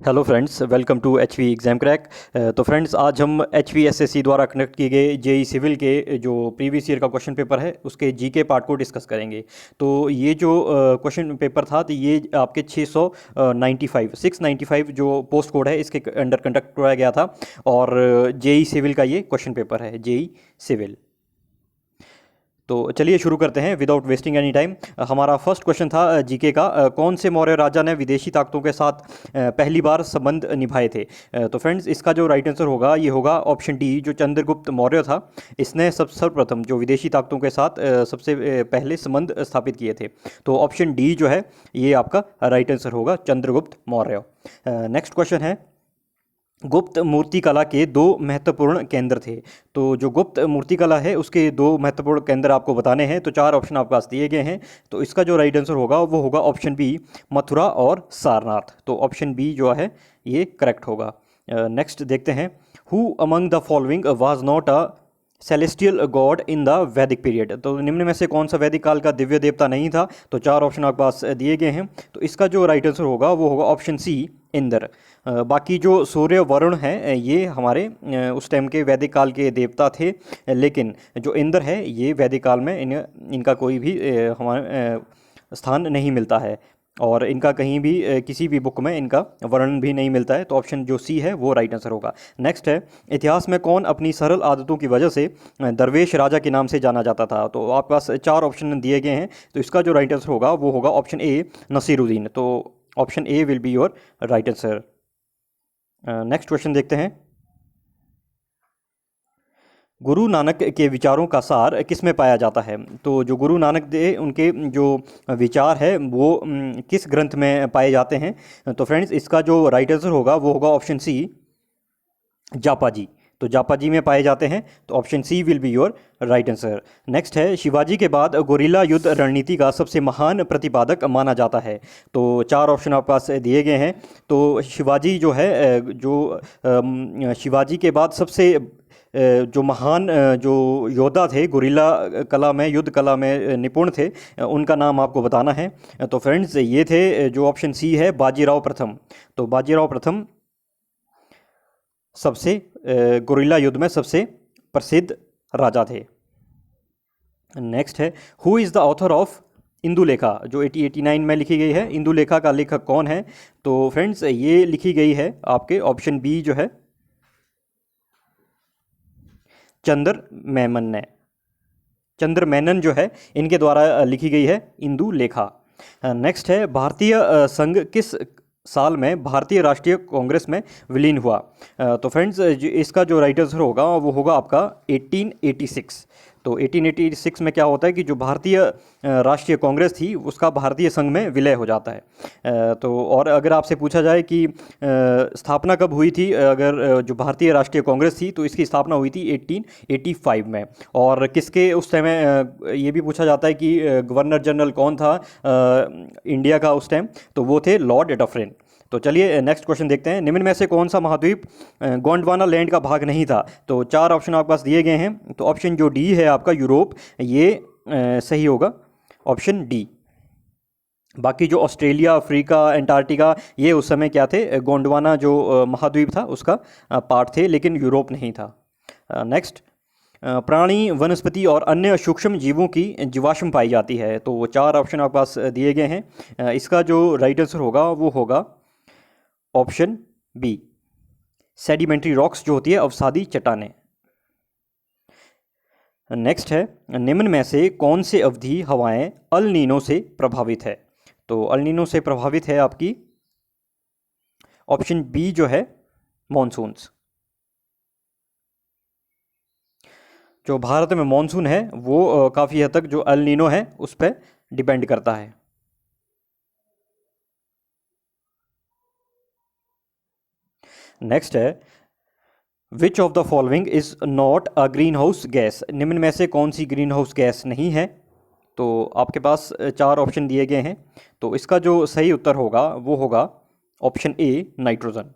Hello friends, welcome to H V exam crack. तो friends, आज हम H V S S C द्वारा connect किए गए जेई सिविल के जो प्रीवियस ईयर का क्वेश्चन पेपर है उसके जीके पार्ट को डिस्कस करेंगे। तो ये जो क्वेश्चन पेपर था तो ये आपके 695 जो पोस्ट कोड है इसके अंडर कंडक्ट कराया गया था। और जेई सिविल का ये क्वेश्चन पेपर है, जेई सिविल। तो चलिए शुरू करते हैं विदाउट वेस्टिंग एनी टाइम। हमारा फर्स्ट क्वेश्चन था जीके का, कौन से मौर्य राजा ने विदेशी ताकतों के साथ पहली बार संबंध निभाए थे। तो फ्रेंड्स, इसका जो राइट आंसर होगा ये होगा ऑप्शन डी, जो चंद्रगुप्त मौर्य था। इसने सर्वप्रथम जो विदेशी ताकतों के साथ सबसे पहले संबंध स्थापित किए थे। तो ऑप्शन डी जो है ये आपका राइट आंसर होगा, चंद्रगुप्त मौर्य। नेक्स्ट क्वेश्चन है, गुप्त मूर्तिकला के दो महत्वपूर्ण केंद्र थे। तो जो गुप्त मूर्तिकला है उसके दो महत्वपूर्ण केंद्र आपको बताने हैं। तो चार ऑप्शन आपके पास दिए गए हैं। तो इसका जो राइट आंसर होगा वो होगा ऑप्शन बी, मथुरा और सारनाथ। तो ऑप्शन बी जो है ये करेक्ट होगा। नेक्स्ट देखते हैं, who among the following was not a celestial God in the वैदिक पीरियड। तो निम्न में से कौन सा वैदिक काल का दिव्य देवता नहीं था। तो चार ऑप्शन आपके पास दिए गए हैं। तो इसका जो राइट आंसर होगा वो होगा ऑप्शन सी, इंद्र। बाकी जो सूर्य वरुण हैं ये हमारे उस टाइम के वैदिक काल के देवता थे, लेकिन जो इंद्र है ये वैदिक काल में इनका कोई भी हमारे स्थान नहीं मिलता है। और इनका कहीं भी किसी भी बुक में इनका वर्णन भी नहीं मिलता है। तो ऑप्शन जो सी है वो राइट आंसर होगा। नेक्स्ट है, इतिहास में कौन अपनी सरल आदतों की वजह से दरवेश राजा के नाम से जाना जाता था। तो आपके पास चार ऑप्शन दिए गए हैं। तो इसका जो राइट आंसर होगा वो होगा ऑप्शन ए, नसीरुद्दीन। तो option A will be your right answer. Next question देखते हैं, गुरु नानक के विचारों का सार किस में पाया जाता है। तो जो गुरु नानक देव उनके जो विचार है वो किस ग्रंथ में पाए जाते हैं। तो फ्रेंड्स, इसका जो राइट आंसर होगा वो होगा ऑप्शन सी, जापा जी। तो जापा जी में पाए जाते हैं। तो option C will be your right answer. Next है, शिवाजी के बाद गोरिल्ला युद्ध रणनीति का सबसे महान प्रतिपादक माना जाता है। तो चार ऑप्शन आपके पास दिए गए हैं। तो शिवाजी जो है शिवाजी के बाद सबसे जो महान जो योद्धा थे, गोरिल्ला कला में, युद्ध कला में निपुण थे, उनका नाम आपको बताना है। तो फ्रेंड्स, ये थे जो ऑप्शन सी है, बाजीराव प्रथम। तो बाजीराव प्रथम सबसे गोरिल्ला युद्ध में सबसे प्रसिद्ध राजा थे। नेक्स्ट है, who is the author of Indulekha, जो 1889 में लिखी गई है। इंदुलेखा का लेखक कौन है। तो फ्रेंड्स, ये लिखी गई है आपके ऑप्शन बी जो है, चंद्र मेमन ने। चंद्र मेनन जो है इनके द्वारा लिखी गई है इंदुलेखा। नेक्स्ट है, भारतीय संघ किस साल में भारतीय राष्ट्रीय कांग्रेस में विलीन हुआ। तो फ्रेंड्स, इसका जो राइट आंसर होगा वो होगा आपका 1886। तो 1886 में क्या होता है कि जो भारतीय राष्ट्रीय कांग्रेस थी उसका भारतीय संघ में विलय हो जाता है। तो और अगर आपसे पूछा जाए कि स्थापना कब हुई थी, अगर जो भारतीय राष्ट्रीय कांग्रेस थी तो इसकी स्थापना हुई थी 1885 में। और किसके उस टाइम में ये भी पूछा जाता है कि गवर्नर जनरल कौन था इंडिया का उस टाइम, तो वो थे लॉर्ड डफरिन। तो चलिए नेक्स्ट क्वेश्चन देखते हैं, निम्न में से कौन सा महाद्वीप गोंडवाना लैंड का भाग नहीं था। तो चार ऑप्शन आपके पास दिए गए हैं। तो ऑप्शन जो डी है आपका, यूरोप, ये सही होगा, ऑप्शन डी। बाकी जो ऑस्ट्रेलिया, अफ्रीका, एंटार्क्टिका, ये उस समय क्या थे, गोंडवाना जो महाद्वीप था उसका पार्ट थे, लेकिन यूरोप नहीं था। नेक्स्ट, प्राणी, वनस्पति और अन्य सूक्ष्म जीवों की जीवाश्म पाई जाती है। तो वो चार ऑप्शन आपके पास दिए गए हैं। इसका जो राइट आंसर होगा वो होगा ऑप्शन बी, सेडिमेंट्री रॉक्स जो होती है, अवसादी चट्टानें। नेक्स्ट है, निम्न में से कौन से अवधि हवाएं अल नीनो से प्रभावित है। तो अल नीनो से प्रभावित है आपकी ऑप्शन बी जो है, मॉनसून्स। जो भारत में मॉनसून है वो काफ़ी हद तक जो अल नीनो है उस पर डिपेंड करता है। नेक्स्ट है, which of the following is not a green house gas. निम्न में से कौन सी ग्रीन हाउस गैस नहीं है। तो आपके पास चार ऑप्शन दिए गए हैं। तो इसका जो सही उत्तर होगा वो होगा ऑप्शन ए, नाइट्रोजन।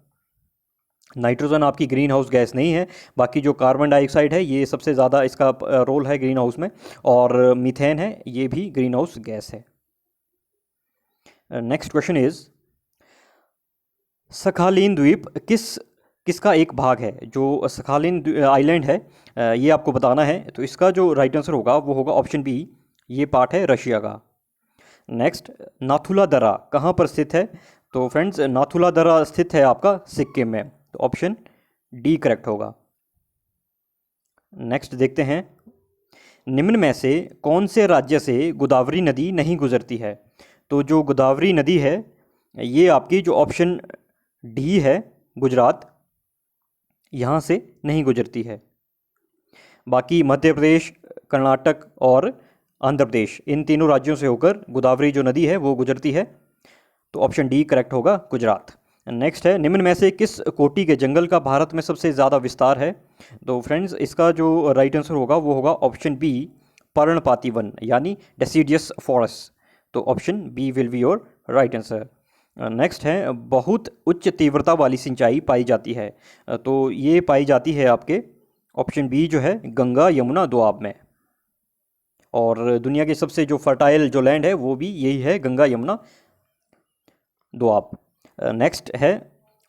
नाइट्रोजन आपकी ग्रीन हाउस गैस नहीं है। बाकी जो कार्बन डाइऑक्साइड है ये सबसे ज़्यादा इसका रोल है ग्रीन हाउस में, और मीथेन है ये भी ग्रीन हाउस गैस है। नेक्स्ट क्वेश्चन इज, सखालीन द्वीप किसका एक भाग है? जो सखालीन आइलैंड है, ये आपको बताना है। तो इसका जो राइट आंसर होगा वो होगा ऑप्शन बी, ये पार्ट है रशिया का। नेक्स्ट, नाथुला दर्रा कहाँ पर स्थित है? तो फ्रेंड्स, नाथुला दर्रा स्थित है आपका सिक्किम में। तो ऑप्शन डी करेक्ट होगा। नेक्स्ट देखते हैं, निम्न में से कौन से राज्य से गोदावरी नदी नहीं गुजरती है? तो जो गोदावरी नदी है, ये आपकी जो ऑप्शन डी है, गुजरात, यहाँ से नहीं गुजरती है। बाकी मध्य प्रदेश, कर्नाटक और आंध्र प्रदेश, इन तीनों राज्यों से होकर गोदावरी जो नदी है वो गुजरती है। तो ऑप्शन डी करेक्ट होगा, गुजरात। नेक्स्ट है, निम्न में से किस कोटि के जंगल का भारत में सबसे ज़्यादा विस्तार है? तो फ्रेंड्स, इसका जो राइट आंसर होगा वो होगा ऑप्शन बी, पर्णपाती वन, यानी डेसिडियस फॉरेस्ट। तो option B will be your right answer. Next है, बहुत उच्च तीव्रता वाली सिंचाई पाई जाती है। तो ये पाई जाती है आपके ऑप्शन बी जो है, गंगा यमुना दोआब में। और दुनिया की सबसे जो फर्टाइल जो लैंड है वो भी यही है, गंगा यमुना दोआब। नेक्स्ट है,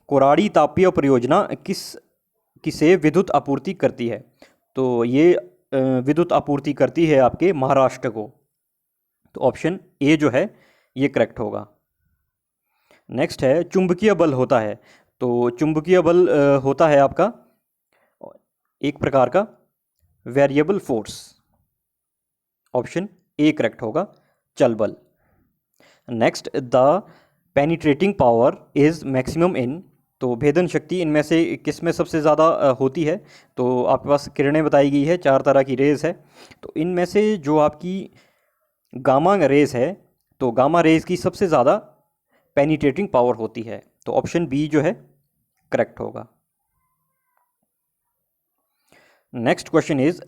कोराड़ी तापीय परियोजना किसे विद्युत आपूर्ति करती है? तो ये विद्युत आपूर्ति करती है आपके महाराष्ट्र को। तो ऑप्शन ए जो है ये करेक्ट होगा। नेक्स्ट है, चुंबकीय बल होता है। तो चुंबकीय बल होता है आपका एक प्रकार का variable force. Option A correct होगा, चल बल। Next, the penetrating power is maximum in. तो भेदन शक्ति इनमें से किस में सबसे ज़्यादा होती है? तो आपके पास किरणें बताई गई है, 4 तरह की रेज है। तो इनमें से जो आपकी गामा रेज है, तो गामा रेज की सबसे ज़्यादा पेनिट्रेटिंग पावर होती है। तो ऑप्शन बी जो है करेक्ट होगा। नेक्स्ट क्वेश्चन इज,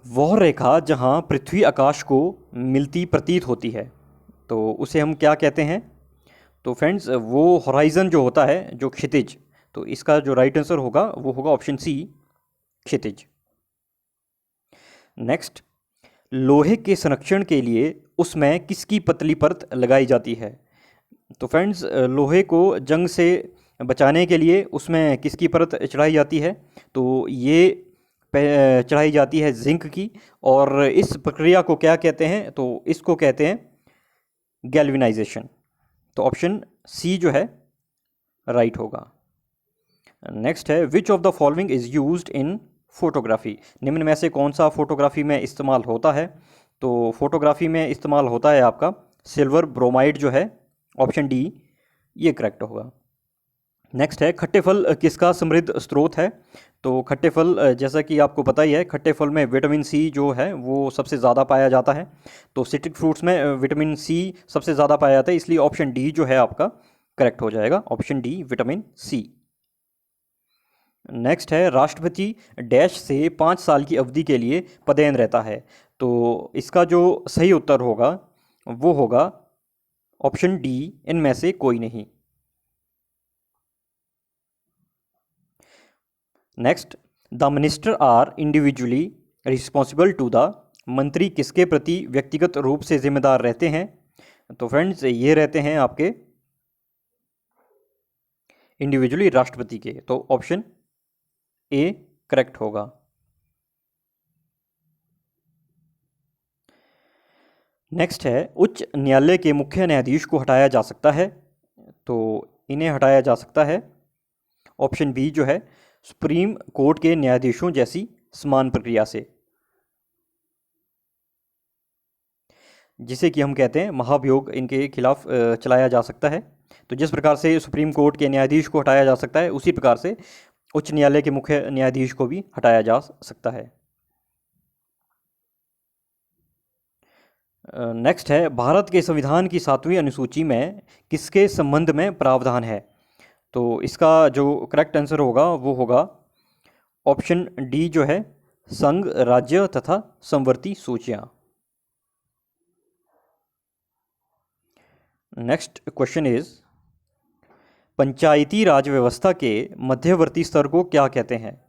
वह रेखा जहां पृथ्वी आकाश को मिलती प्रतीत होती है, तो उसे हम क्या कहते हैं? तो फ्रेंड्स, वो होराइजन जो होता है, जो क्षितिज। तो इसका जो राइट आंसर होगा वो होगा ऑप्शन सी, क्षितिज। नेक्स्ट, लोहे के संरक्षण के लिए उसमें किसकी पतली परत लगाई जाती है? तो फ्रेंड्स, लोहे को जंग से बचाने के लिए उसमें किसकी परत चढ़ाई जाती है? तो ये चढ़ाई जाती है जिंक की। और इस प्रक्रिया को क्या कहते हैं? तो इसको कहते हैं गैल्वेनाइजेशन। तो ऑप्शन सी जो है राइट होगा। नेक्स्ट है, which of the following is used in photography? निम्न में से कौन सा फोटोग्राफी में इस्तेमाल होता है? तो फोटोग्राफी में इस्तेमाल होता है आपका सिल्वर ब्रोमाइड जो है, ऑप्शन डी ये करेक्ट होगा। नेक्स्ट है, खट्टे फल किसका समृद्ध स्रोत है? तो खट्टे फल, जैसा कि आपको पता ही है, खट्टे फल में विटामिन सी जो है वो सबसे ज़्यादा पाया जाता है। तो सिट्रिक फ्रूट्स में विटामिन सी सबसे ज़्यादा पाया जाता है, इसलिए ऑप्शन डी जो है आपका करेक्ट हो जाएगा, option D vitamin C. Next है, राष्ट्रपति डैश से 5 साल की अवधि के लिए पदेन रहता है। तो इसका जो सही उत्तर होगा वो होगा ऑप्शन डी, इनमें से कोई नहीं। Next, the minister are individually responsible to the. मंत्री किसके प्रति व्यक्तिगत रूप से जिम्मेदार रहते हैं? तो फ्रेंड्स, ये रहते हैं आपके इंडिविजुअली राष्ट्रपति के। तो ऑप्शन ए करेक्ट होगा। नेक्स्ट है, उच्च न्यायालय के मुख्य न्यायाधीश को हटाया जा सकता है। तो इन्हें हटाया जा सकता है, ऑप्शन बी जो है, सुप्रीम कोर्ट के न्यायाधीशों जैसी समान प्रक्रिया से, जिसे कि हम कहते हैं महाभियोग, इनके खिलाफ चलाया जा सकता है। तो जिस प्रकार से सुप्रीम कोर्ट के न्यायाधीश को हटाया जा सकता है, उसी प्रकार से उच्च न्यायालय के मुख्य न्यायाधीश को भी हटाया जा सकता है। नेक्स्ट है, भारत के संविधान की 7वीं अनुसूची में किसके संबंध में प्रावधान है? तो इसका जो करेक्ट आंसर होगा वो होगा ऑप्शन डी जो है, संघ, राज्य तथा समवर्ती सूचियां। नेक्स्ट क्वेश्चन इज, पंचायती राज व्यवस्था के मध्यवर्ती स्तर को क्या कहते हैं?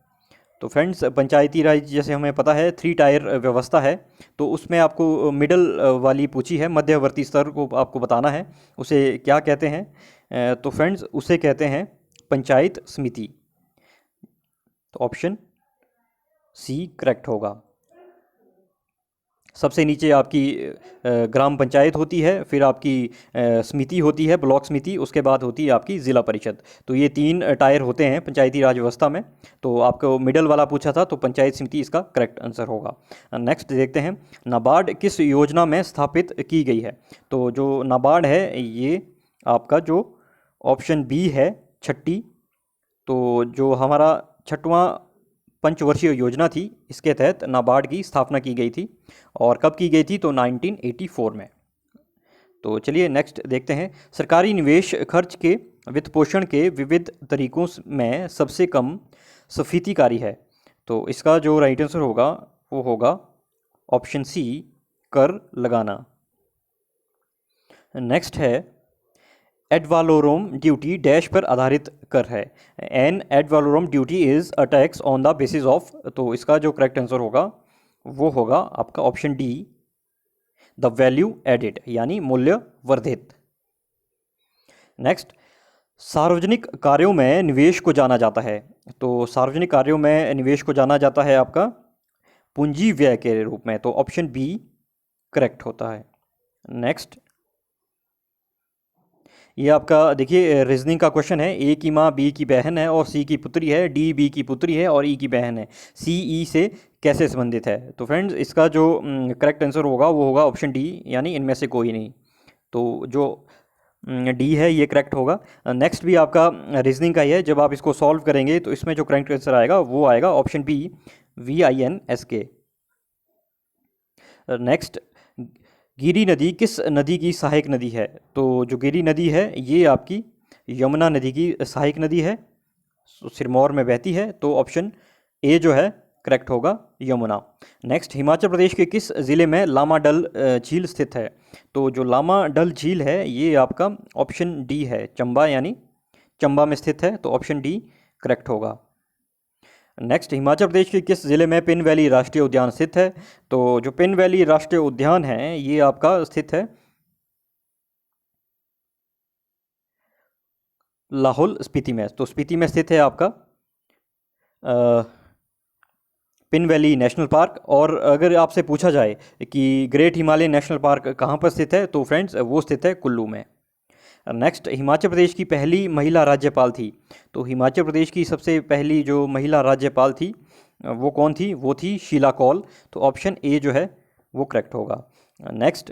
तो फ्रेंड्स, पंचायती राज जैसे हमें पता है 3 टायर व्यवस्था है, तो उसमें आपको मिडल वाली पूछी है, मध्यवर्ती स्तर को आपको बताना है उसे क्या कहते हैं। तो फ्रेंड्स, उसे कहते हैं पंचायत समिति। तो ऑप्शन सी करेक्ट होगा। सबसे नीचे आपकी ग्राम पंचायत होती है, फिर आपकी समिति होती है, ब्लॉक समिति, उसके बाद होती है आपकी ज़िला परिषद। तो ये 3 टायर होते हैं पंचायती राज व्यवस्था में। तो आपको मिडल वाला पूछा था, तो पंचायत समिति इसका करेक्ट आंसर होगा। नेक्स्ट देखते हैं, नाबार्ड किस योजना में स्थापित की गई है। तो जो नाबार्ड है ये आपका जो ऑप्शन बी है, छठी। तो जो हमारा छठवां पंचवर्षीय योजना थी, इसके तहत नाबार्ड की स्थापना की गई थी। और कब की गई थी, तो 1984 में। तो चलिए नेक्स्ट देखते हैं, सरकारी निवेश खर्च के वित्त पोषण के विविध तरीकों में सबसे कम स्फीतिकारी है। तो इसका जो राइट आंसर होगा वो होगा ऑप्शन सी, कर लगाना। नेक्स्ट है, एड वालोरम ड्यूटी डैश पर आधारित कर है। An ad valorem duty is a tax on the basis of. तो इसका जो करेक्ट आंसर होगा वो होगा आपका option D, the value added, यानी मूल्य वर्धित। नेक्स्ट, सार्वजनिक कार्यों में निवेश को जाना जाता है। तो सार्वजनिक कार्यों में निवेश को जाना जाता है आपका पूंजी व्यय के रूप में। तो ऑप्शन बी करेक्ट होता है। नेक्स्ट, ये आपका देखिए रीजनिंग का क्वेश्चन है। ए की माँ बी की बहन है और सी की पुत्री है, डी बी की पुत्री है और ई की बहन है, सी ई से कैसे संबंधित है। तो फ्रेंड्स, इसका जो करेक्ट आंसर होगा वो होगा ऑप्शन डी, यानी इनमें से कोई नहीं। तो जो डी है ये करेक्ट होगा। नेक्स्ट भी आपका रीजनिंग का ही है। जब आप इसको सॉल्व करेंगे तो इसमें जो करेक्ट आंसर आएगा वो आएगा ऑप्शन बी, VINSK। नेक्स्ट, गिरी नदी किस नदी की सहायक नदी है। तो जो गिरी नदी है ये आपकी यमुना नदी की सहायक नदी है, सिरमौर में बहती है। तो ऑप्शन ए जो है करेक्ट होगा, यमुना। नेक्स्ट, हिमाचल प्रदेश के किस ज़िले में लामा डल झील स्थित है। तो जो लामा डल झील है ये आपका ऑप्शन डी है, चंबा, यानी चंबा में स्थित है। तो ऑप्शन डी करेक्ट होगा। नेक्स्ट, हिमाचल प्रदेश के किस ज़िले में पिन वैली राष्ट्रीय उद्यान स्थित है। तो जो पिन वैली राष्ट्रीय उद्यान है ये आपका स्थित है लाहौल स्पीति में। तो स्पीति में स्थित है आपका पिन वैली नेशनल पार्क। और अगर आपसे पूछा जाए कि ग्रेट हिमालय नेशनल पार्क कहाँ पर स्थित है, तो फ्रेंड्स वो स्थित है कुल्लू में। नेक्स्ट, हिमाचल प्रदेश की पहली महिला राज्यपाल थी। तो हिमाचल प्रदेश की सबसे पहली जो महिला राज्यपाल थी वो कौन थी, वो थी शीला कौल। तो ऑप्शन ए जो है वो करेक्ट होगा। नेक्स्ट,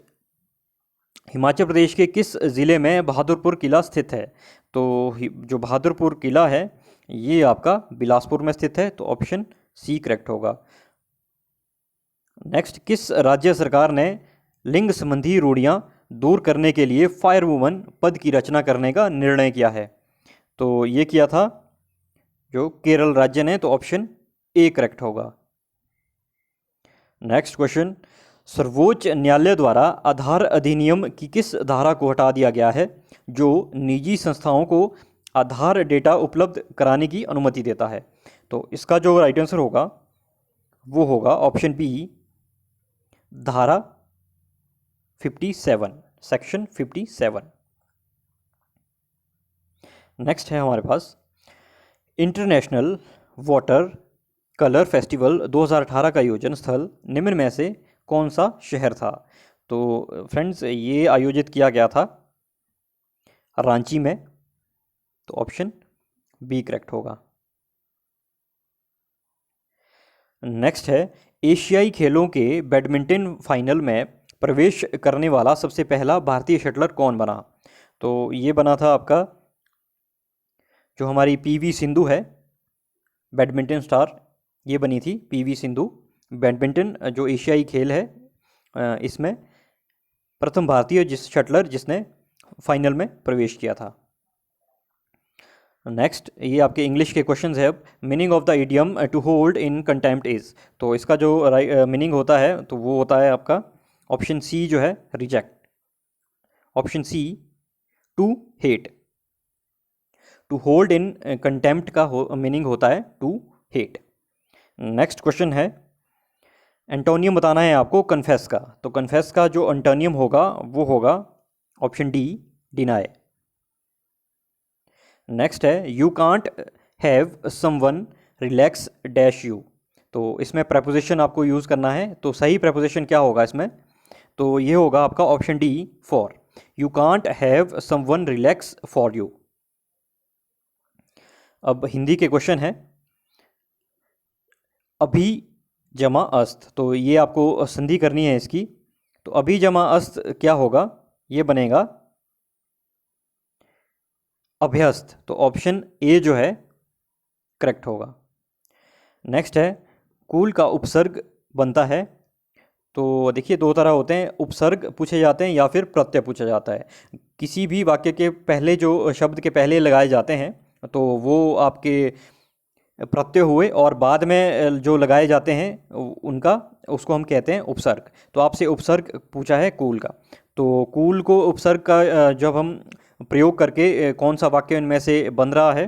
हिमाचल प्रदेश के किस ज़िले में बहादुरपुर किला स्थित है। तो जो बहादुरपुर किला है ये आपका बिलासपुर में स्थित है। तो ऑप्शन सी करेक्ट होगा। नेक्स्ट, किस राज्य सरकार ने लिंग संबंधी रूढ़ियाँ दूर करने के लिए फायर वुमन पद की रचना करने का निर्णय किया है। तो ये किया था जो केरल राज्य ने। तो ऑप्शन ए करेक्ट होगा। नेक्स्ट क्वेश्चन, सर्वोच्च न्यायालय द्वारा आधार अधिनियम की किस धारा को हटा दिया गया है जो निजी संस्थाओं को आधार डेटा उपलब्ध कराने की अनुमति देता है। तो इसका जो राइट आंसर होगा वो होगा ऑप्शन बी, धारा 57, सेक्शन 57। नेक्स्ट है हमारे पास, इंटरनेशनल वाटर कलर फेस्टिवल 2018 का आयोजन स्थल निम्न में से कौन सा शहर था। तो फ्रेंड्स, ये आयोजित किया गया था रांची में। तो ऑप्शन बी करेक्ट होगा। नेक्स्ट है, एशियाई खेलों के बैडमिंटन फाइनल में प्रवेश करने वाला सबसे पहला भारतीय शटलर कौन बना। तो ये बना था आपका जो हमारी PV सिंधु है, बैडमिंटन स्टार, ये बनी थी PV सिंधु। बैडमिंटन जो एशियाई खेल है इसमें प्रथम भारतीय शटलर जिसने फाइनल में प्रवेश किया था। नेक्स्ट, ये आपके इंग्लिश के क्वेश्चंस है। अब, meaning of the idiom to hold in contempt is. तो इसका जो मीनिंग होता है तो वो होता है आपका ऑप्शन सी जो है, reject. Option C, to hate. To hold in contempt का मीनिंग होता है टू हेट। नेक्स्ट क्वेश्चन है, एंटोनियम बताना है आपको कन्फेस का। तो कन्फेस का जो एंटोनियम होगा वो होगा ऑप्शन डी, डिनाई। नेक्स्ट है, you can't have someone relax dash you. तो इसमें प्रपोजिशन आपको यूज़ करना है, तो सही प्रपोजिशन क्या होगा इसमें? तो ये होगा आपका option D, for. You can't have someone relax for you. अब हिंदी के क्वेश्चन है, अभी जमा अस्त। तो ये आपको संधि करनी है इसकी। तो अभी जमा अस्त क्या होगा? ये बनेगा अभ्यस्त। तो ऑप्शन ए जो है करेक्ट होगा। नेक्स्ट है, कूल का उपसर्ग बनता है। तो देखिए दो तरह होते हैं, उपसर्ग पूछे जाते हैं या फिर प्रत्यय पूछा जाता है। किसी भी वाक्य के पहले जो शब्द के पहले लगाए जाते हैं तो वो आपके प्रत्यय हुए, और बाद में जो लगाए जाते हैं उनका, उसको हम कहते हैं उपसर्ग। तो आपसे उपसर्ग पूछा है कूल का। तो कूल को उपसर्ग का जब हम प्रयोग करके कौन सा वाक्य इनमें से बन रहा है?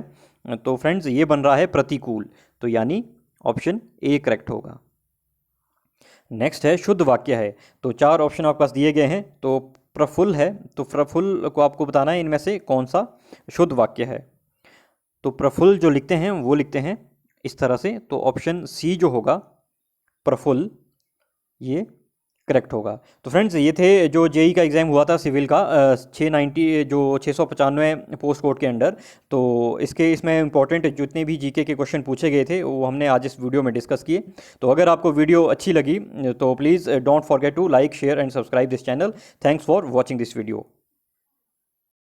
तो फ्रेंड्स ये बन रहा है प्रतिकूल। तो यानी ऑप्शन ए करेक्ट होगा। नेक्स्ट है, शुद्ध वाक्य है। तो चार ऑप्शन आपके पास दिए गए हैं। तो प्रफुल्ल है, तो प्रफुल्ल को आपको बताना है इनमें से कौन सा शुद्ध वाक्य है। तो प्रफुल्ल जो लिखते हैं वो लिखते हैं इस तरह से। तो ऑप्शन सी जो होगा प्रफुल्ल, ये करेक्ट होगा। तो फ्रेंड्स ये थे जो जेई का एग्ज़ाम हुआ था सिविल का 690 जो 695 पोस्ट कोड के अंडर। तो इसमें इंपॉर्टेंट जितने भी जीके के क्वेश्चन पूछे गए थे वो हमने आज इस वीडियो में डिस्कस किए। तो अगर आपको वीडियो अच्छी लगी तो please don't forget to like, share and subscribe this channel. Thanks for watching this video.